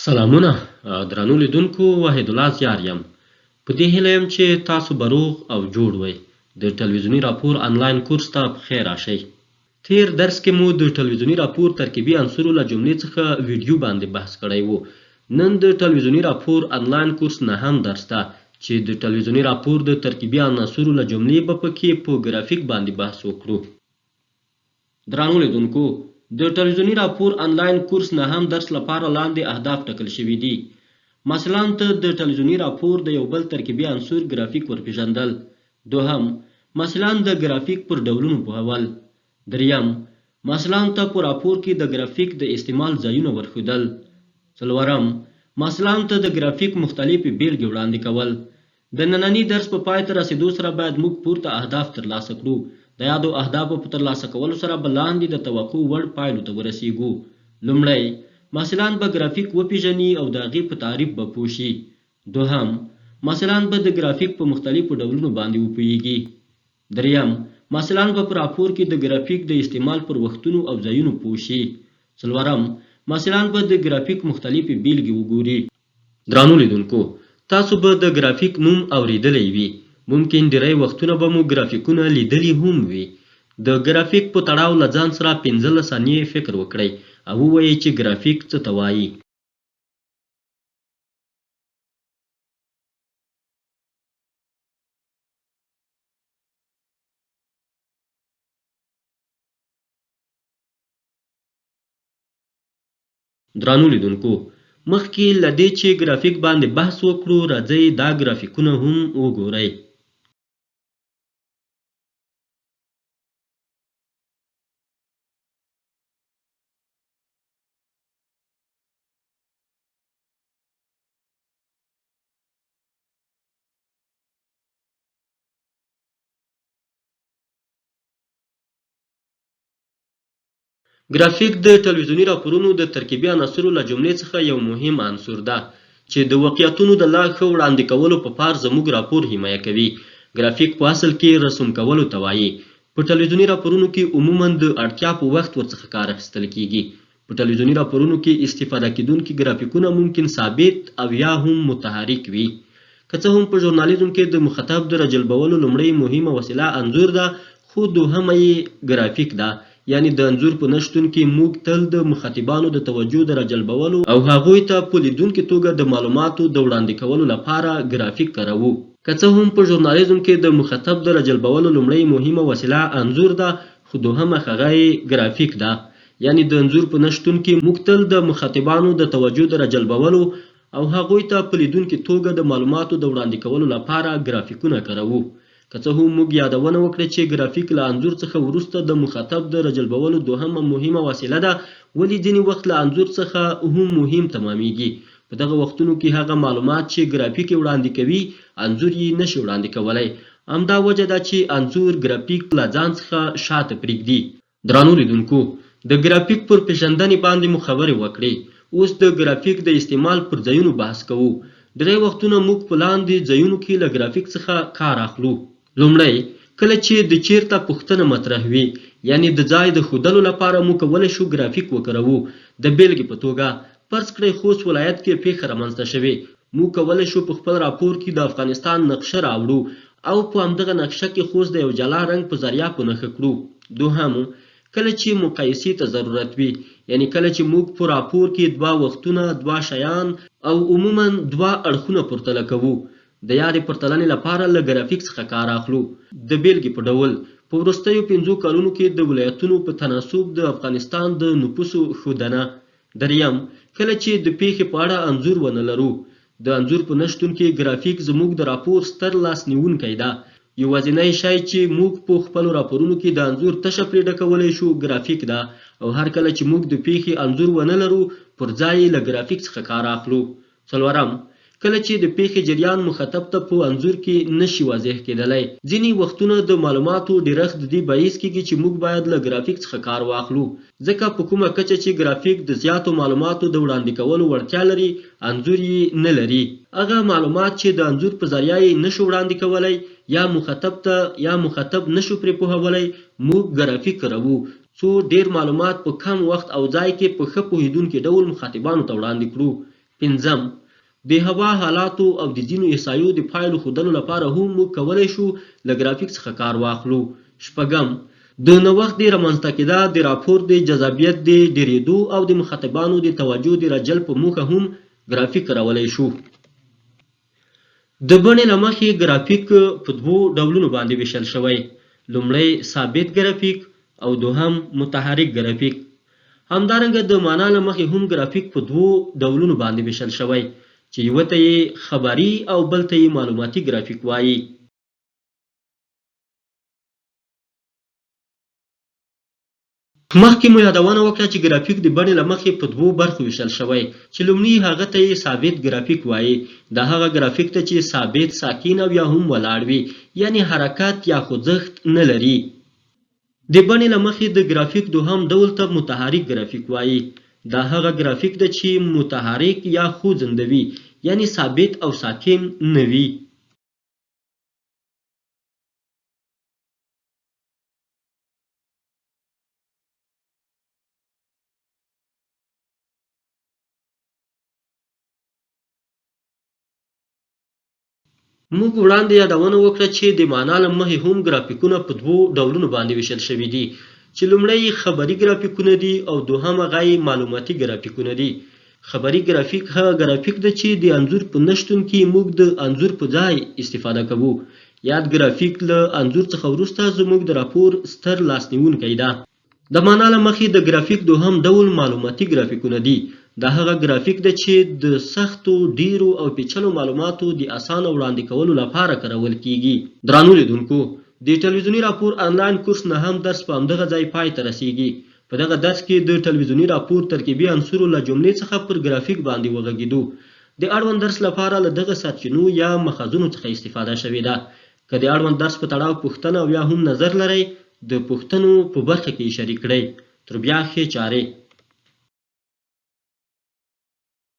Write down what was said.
سلامونه درنو لیدونکو وحید الله زیار یم په دې هیله یم چې تاسو به روغ او جوړ وئ د ټلویزیوني راپور آنلاین کورس ته پخیر راشئ تیر درس کې مو د ټلویزیوني راپور ترکیبي عنصرو له جملې څخه ویډیو باندې بحث کړی و نن د ټلویزیوني راپور آنلاین کورس نهم درس ته چې د ټلویزیوني راپور د ترکیبي عناصرو له جملې به پکې په ګرافیک باندې بحث وکړو درنو لیدونکو د ټلویزیوني راپور آنلاین کورس نهم درس لپاره لاندې اهداف ټاکل شوي دي مثلا ته د ټلویزیوني راپور د یو بل ترکیبي عنصر ګرافیک ورپېژندل دوهم مثلا د ګرافیک پر ډولونو پوهول دریم مثلا ته په راپور کې د ګرافیک د استعمال ځایونه ورښودل څلورم مثلا ته د ګرافیک مختلفې بیلګې وړاندې کول د ننني درس په پای ته رسېدو سره باید موږ پورته اهداف ترلاسه کړو د یادو اهدافو په ترلاسه کولو سره به لاندې د توقع وړ پایلو ته ورسیږو لومړی مثلا به ګرافیک وپیژني او د هغې په تعریف به پوه شي دوهم مثلا به د ګرافیک په مختلفو ډولونو باندې وپوهیږي دریم مثلا به په راپور کې د ګرافیک د استعمال پر وختونو او ځایونو پوه شي څلورم مثلا به د ګرافیک مختلفې بیلګې وګوري درنو لیدونکو تاسو به د ګرافیک نوم اوریدلی وي ممکن ډیری وختونه به مو ګرافیکونه لیدلي هم وي د ګرافیک په تړاو له ځان سره 15 ثانیې فکر وکړئ او ووایئ چې ګرافیک څه ته وایي درنو لیدونکو مخکې له دې چې ګرافیک باندې بحث وکړو راځئ دا ګرافیکونه هم وګورئ ګرافیک د ټلویزیوني راپورونو د ترکیبي عناصرو له جملې څخه یو مهم عنصر ده چې د واقعیتونو د لا ښه وړاندې کولو په پار زموږ راپور حمایه کوي ګرافیک په اصل کې رسم کولو ته وایي په ټلویزیوني راپورونو کې عموما د اړتیا په وخت ورڅخه کار اخیستل کیږي په ټلویزیوني راپورونو کې استفاده کیدونکي ګرافیکونه ممکن ثابت او یا هم متحرک وي که څه هم په ژورنالیزم کې د مخاطب د راجلبولو لومړۍ مهمه وسیله انځور ده خو دوهمه یې ګرافیک ده یعنی د انځور په نشتون کې موږ تل د مخاطبانو د توجه د راجلبولو او هغوی ته په لیدونکي توګه د معلوماتو د وړاندې کولو لپاره ګرافیک کاروو که څه هم په ژورنالیزم کې د مخاطب د راجلبولو لومړۍ مهمه وسیله انځور ده خو دوهمه هغه ګرافیک ده یعنی د انځور په نشتون کې موږ تل د مخاطبانو د توجه د راجلبولو او هغوی ته په لیدونکي توګه د معلوماتو د وړاندې کولو لپاره ګرافیکونه کاروو که څه هم موږ یادونه وکړه چې ګرافیک له انځور څخه وروسته د مخاطب د راجلبولو دوهمه مهمه وسیله ده ولې ځینې وخت له انځور څخه هم مهم تمامیږي په دغه وختونو کې هغه معلومات چې ګرافیک وړاندې کوي انځور یې نشي وړاندې کولی همدا وجه ده چې انځور ګرافیک له ځان څخه شاته پرېږدي درنو لیدونکو د ګرافیک پر پېژندنې باندې مو خبرې وکړې اوس د ګرافیک د استعمال پر ځایونو بحث کوو ډېری وختونه موږ په لاندې ځایونو کې له ګرافیک څخه کار اخلو لومړی کله چې د چیرته پوښتنه مطرح وي یعنی د ځای د ښودلو لپاره موږ کولی شو ګرافیک وکاروو د بیلګې په توګه فرض کړئ خوست ولایت کې پیښه رامنځته شوې موږ کولی شو په خپل راپور کې د افغانستان نقشه راوړو او په همدغه نقشه کې خوست د یو جلا رنګ په ذریعه په نښه کړو دوهم کله چې مقایسې ته ضرورت وي یعنی کله چې موږ په راپور کې دوه وختونه دوه شیان او عموما دوه اړخونه پرتله کوو د یادې پرتلنې لپاره له ګرافیک څخه کار اخلو د بیلګې په ډول په وروستیو 5 کلونو کې د ولایتونو په تناسب د افغانستان د نفوسو ښودنه دریم کله چې د پیښې په اړه انځور ونه لرو د انځور په نشتون کې ګرافیک زموږ د راپور ستر لاس نیونکی ده یوازینی شی چې موږ په خپلو راپورونو کې د انځور تشه پرې ډکولی شو ګرافیک ده او هر کله چې موږ د پیښې انځور ونه لرو پر ځای له ګرافیک څخه کار اخلو څلورم کله چې د پیښې جریان مخاطب ته په انځور کې نشي واضح کېدلی ځینې وختونه د معلوماتو ډیرښت د دې باعث کېږي چې موږ باید له ګرافیک څخه کار واخلو ځکه په کومه کچه چې ګرافیک د زیاتو معلوماتو د وړاندې کولو وړتیا لري انځور یې نه لري هغه معلومات چې د انځور په ذریعه یې نشو وړاندې کولی یا مخاطب نشو پرې پوهولی موږ ګرافیک کاروو څو ډیر معلومات په کم وخت او ځای کې په ښه پوهیدونکي ډول مخاطبانو ته وړاندې کړو پنځم، د هوا حالاتو او د ځینو احصایو د پایلو ښودلو لپاره هم موږ کولی شو له ګرافیک څخه کار واخلو. شپږم، د نوښت د رامنځته کېدا د راپور د جذابیت د ډیرېدو او د مخاطبانو د توجه د راجلب په موخه هم ګرافیک کارولی شو. د بڼې له مخې ګرافیک په دوو ډولونو باندې ویشل شوی. لومړی ثابت ګرافیک او دوهم متحرک ګرافیک. همدارنګه د معنا له مخې هم ګرافیک په دوو ډولونو باندې ویشل شوی چې یوه ته یې خبري او بل ته یې معلوماتي ګرافیک وایي. مخکې مو یادونه وکړه چې ګرافیک د بڼې له مخې په دوو برخو ویشل شوی چې لومړي هغه ته یې ثابت ګرافیک وایي. دا هغه ګرافیک ته چې ثابت، ساکن او یا هم ولاړ وي، یعنی حرکت یا خوځښت نه لري. د بڼې له مخې د ګرافیک دوهم ډول ته متحرک ګرافیک وایي. دا هغه ګرافیک ده چې متحرک یا خوځنده وي، یعنی ثابت او ساکن نه وي. موږ وړاندې یادونه وکړه چې د معنا له مخې هم ګرافیکونه په دوو ډولونو باندې ویشل شوي دي چې لومړی خبري ګرافیکونه دي او دوهم هغه معلوماتي ګرافیکونه دي. خبري ګرافیک هغه ګرافیک ده چې د انځور په نشتون کې موږ د انځور په ځای استفاده کوو. یاد ګرافیک له انځور څخه وروسته زموږ د راپور ستر لاسنیونکی ده. د معنا له مخې د ګرافیک دوهم ډول معلوماتي ګرافیکونه دي. دا هغه ګرافیک ده چې د سختو، ډیرو او پیچلو معلوماتو د اسانه وړاندې کولو لپاره کارول کیږي. درانو لیدونکو، د ټلویزیوني راپور آنلاین کورس نهم درس په همدغه ځای پای ته رسیږي. په دغه درس کې د ټلویزیوني راپور ترکیبي عنصرو له جملې څخه پر ګرافیک باندې وغږیدو. د اړوند درس لپاره له دغه سرچینو یا مخزونو څخه استفاده شوې ده. که د اړوند درس په تړاو پوښتنه او یا هم نظر لرئ، د پوښتنو په برخه کې شریک کړئ. تر بیا ښې چارې.